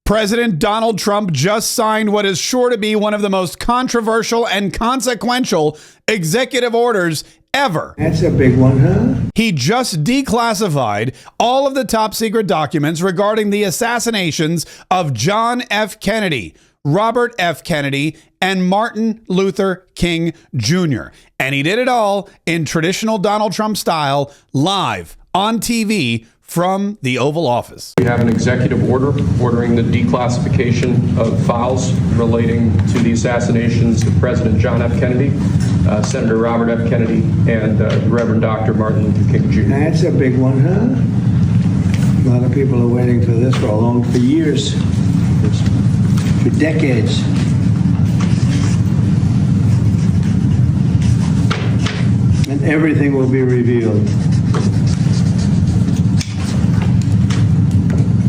President Donald Trump just signed what is sure to be one of the most controversial and consequential executive orders ever. That's a big one, huh? He just declassified all of the top secret documents regarding the assassinations of John F. Kennedy, Robert F. Kennedy, and Martin Luther King Jr. And he did it all in traditional Donald Trump style, live on TV from the Oval Office. We have an executive order ordering the declassification of files relating to the assassinations of President John F. Kennedy, Senator Robert F. Kennedy, and Reverend Dr. Martin Luther King Jr. That's a big one, huh? A lot of people are waiting for this for years, for decades. And everything will be revealed.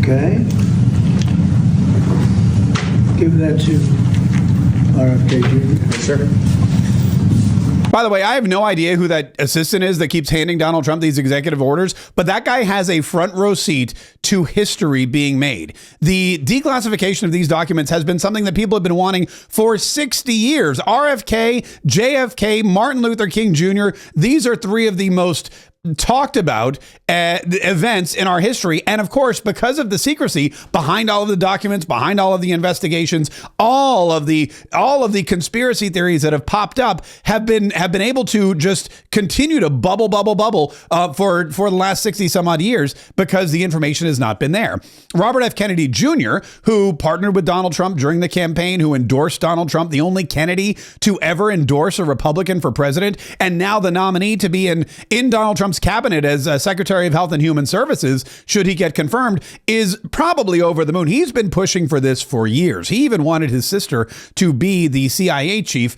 Okay? Give that to RFK Jr. Yes, sir. By the way, I have no idea who that assistant is that keeps handing Donald Trump these executive orders, but that guy has a front row seat to history being made. The declassification of these documents has been something that people have been wanting for 60 years. RFK, JFK, Martin Luther King Jr., these are three of the most talked about events in our history. And of course, because of the secrecy behind all of the documents, behind all of the investigations, all of the conspiracy theories that have popped up have been able to just continue to bubble for the last 60 some odd years because the information has not been there. Robert F. Kennedy Jr., who partnered with Donald Trump during the campaign, who endorsed Donald Trump, the only Kennedy to ever endorse a Republican for president, and now the nominee to be in Donald Trump's cabinet as Secretary of Health and Human Services, should he get confirmed, is probably over the moon. He's been pushing for this for years. He even wanted his sister to be the CIA chief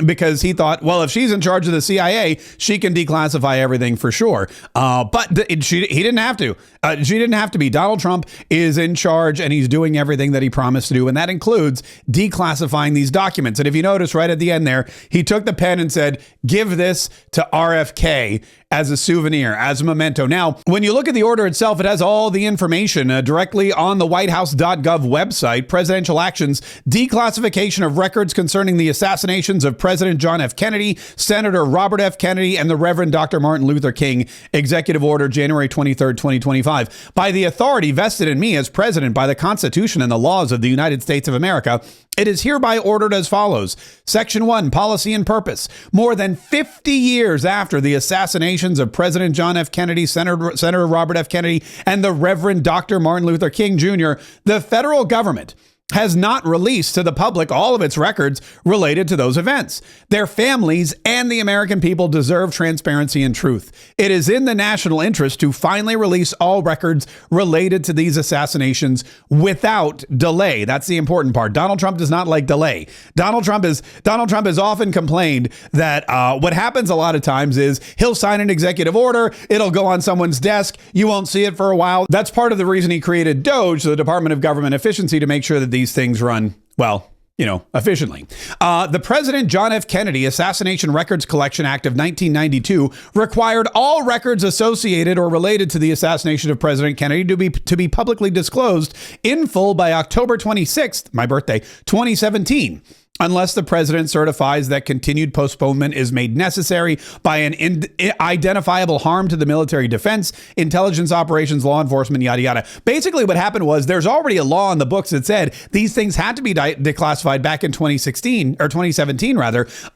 because he thought, well, if she's in charge of the CIA, she can declassify everything for sure. But he didn't have to. She didn't have to be. Donald Trump is in charge and he's doing everything that he promised to do. And that includes declassifying these documents. And if you notice right at the end there, he took the pen and said, give this to RFK as a souvenir, as a memento. Now, when you look at the order itself, it has all the information directly on the whitehouse.gov website. Presidential actions, declassification of records concerning the assassinations of President John F. Kennedy, Senator Robert F. Kennedy, and the Reverend Dr. Martin Luther King. Executive order, January 23rd, 2025. By the authority vested in me as president by the Constitution and the laws of the United States of America, it is hereby ordered as follows. Section 1, policy and purpose. More than 50 years after the assassinations of President John F. Kennedy, Senator Robert F. Kennedy, and the Reverend Dr. Martin Luther King Jr., the federal government has not released to the public all of its records related to those events. Their families and the American people deserve transparency and truth. It is in the national interest to finally release all records related to these assassinations without delay. That's the important part. Donald Trump does not like delay. Donald Trump has often complained that what happens a lot of times is he'll sign an executive order, it'll go on someone's desk, you won't see it for a while. That's part of the reason he created DOGE, the Department of Government Efficiency, to make sure that these things run, well, efficiently. The President John F. Kennedy Assassination Records Collection Act of 1992 required all records associated or related to the assassination of President Kennedy to be publicly disclosed in full by October 26th, my birthday, 2017. Unless the president certifies that continued postponement is made necessary by an identifiable harm to the military defense, intelligence operations, law enforcement, yada, yada. Basically, what happened was there's already a law in the books that said these things had to be declassified back in 2017,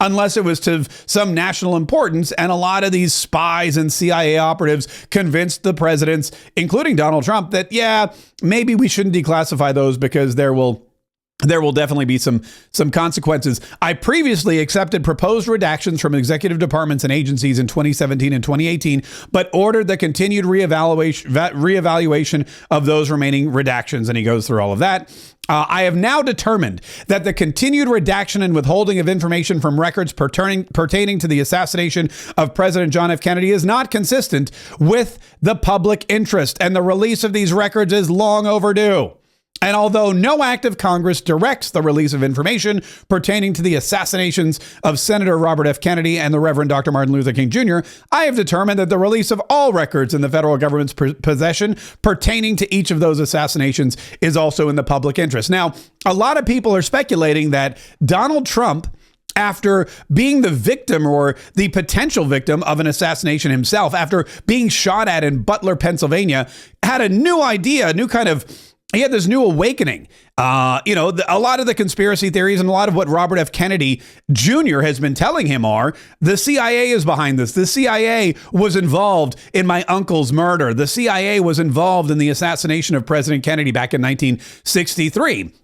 unless it was to some national importance. And a lot of these spies and CIA operatives convinced the presidents, including Donald Trump, that, yeah, maybe we shouldn't declassify those because there will definitely be some consequences. I previously accepted proposed redactions from executive departments and agencies in 2017 and 2018, but ordered the continued reevaluation of those remaining redactions. And he goes through all of that. I have now determined that the continued redaction and withholding of information from records pertaining to the assassination of President John F. Kennedy is not consistent with the public interest, and the release of these records is long overdue. And although no act of Congress directs the release of information pertaining to the assassinations of Senator Robert F. Kennedy and the Reverend Dr. Martin Luther King Jr., I have determined that the release of all records in the federal government's possession pertaining to each of those assassinations is also in the public interest. Now, a lot of people are speculating that Donald Trump, after being the victim or the potential victim of an assassination himself, after being shot at in Butler, Pennsylvania, had a new idea, he had this new awakening. A lot of the conspiracy theories and a lot of what Robert F. Kennedy Jr. has been telling him are the CIA is behind this. The CIA was involved in my uncle's murder. The CIA was involved in the assassination of President Kennedy back in 1963.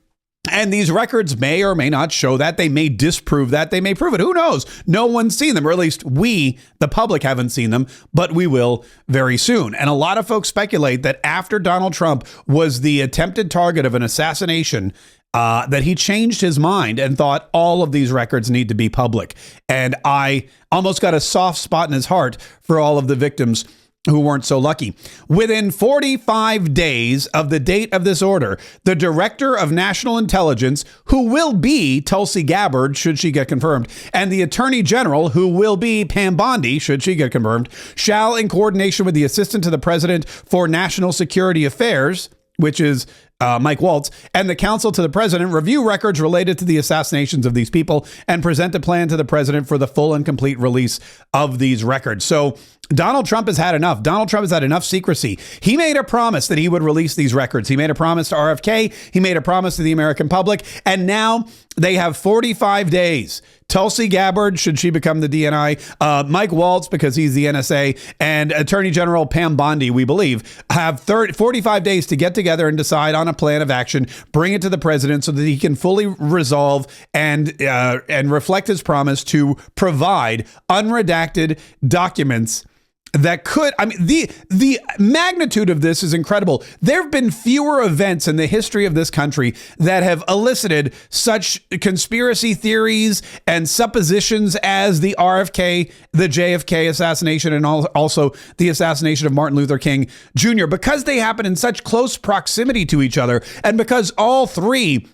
And these records may or may not show that. They may disprove that. They may prove it. Who knows? No one's seen them, or at least we, the public, haven't seen them, but we will very soon. And a lot of folks speculate that after Donald Trump was the attempted target of an assassination, that he changed his mind and thought all of these records need to be public. And I almost got a soft spot in his heart for all of the victims who weren't so lucky. Within 45 days of the date of this order, the Director of National Intelligence, who will be Tulsi Gabbard, should she get confirmed, and the Attorney General, who will be Pam Bondi, should she get confirmed, shall, in coordination with the Assistant to the President for National Security Affairs, which is Mike Waltz, and the Counsel to the President, review records related to the assassinations of these people and present a plan to the President for the full and complete release of these records. So Donald Trump has had enough. Donald Trump has had enough secrecy. He made a promise that he would release these records. He made a promise to RFK. He made a promise to the American public. And now they have 45 days. Tulsi Gabbard, should she become the DNI, Mike Waltz, because he's the NSA, and Attorney General Pam Bondi, we believe, have 45 days to get together and decide on a plan of action, bring it to the president so that he can fully resolve and reflect his promise to provide unredacted documents that could, the magnitude of this is incredible. There have been fewer events in the history of this country that have elicited such conspiracy theories and suppositions as the RFK, the JFK assassination, and also the assassination of Martin Luther King Jr. because they happen in such close proximity to each other, and because all three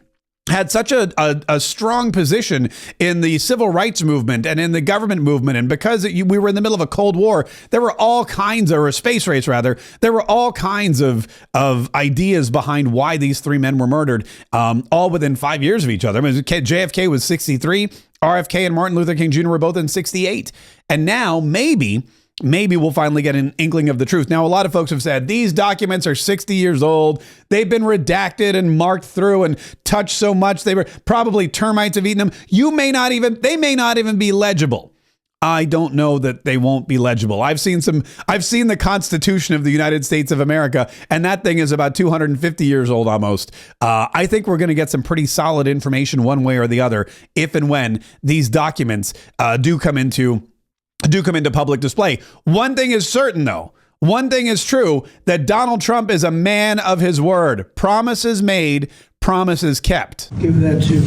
had such a strong position in the civil rights movement and in the government movement. And because we were in the middle of a Cold War, there were all kinds of, or a space race rather, there were all kinds of ideas behind why these three men were murdered, all within 5 years of each other. JFK was 63, RFK and Martin Luther King Jr. were both in 68. And now maybe we'll finally get an inkling of the truth. Now, a lot of folks have said these documents are 60 years old. They've been redacted and marked through and touched so much. They were probably termites have eaten them. They may not even be legible. I don't know that they won't be legible. I've seen the Constitution of the United States of America, and that thing is about 250 years old almost. I think we're going to get some pretty solid information one way or the other if and when these documents do come into public display. One thing is certain, though. One thing is true, that Donald Trump is a man of his word. Promises made, promises kept. Give that to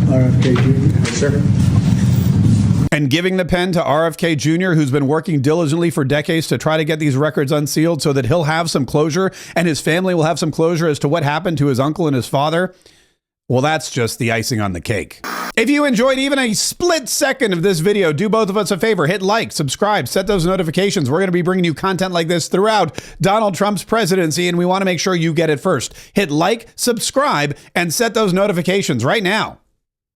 RFK Jr. Yes, sir. And giving the pen to RFK Jr., who's been working diligently for decades to try to get these records unsealed so that he'll have some closure and his family will have some closure as to what happened to his uncle and his father. Well, that's just the icing on the cake. If you enjoyed even a split second of this video, do both of us a favor. Hit like, subscribe, set those notifications. We're going to be bringing you content like this throughout Donald Trump's presidency, and we want to make sure you get it first. Hit like, subscribe, and set those notifications right now.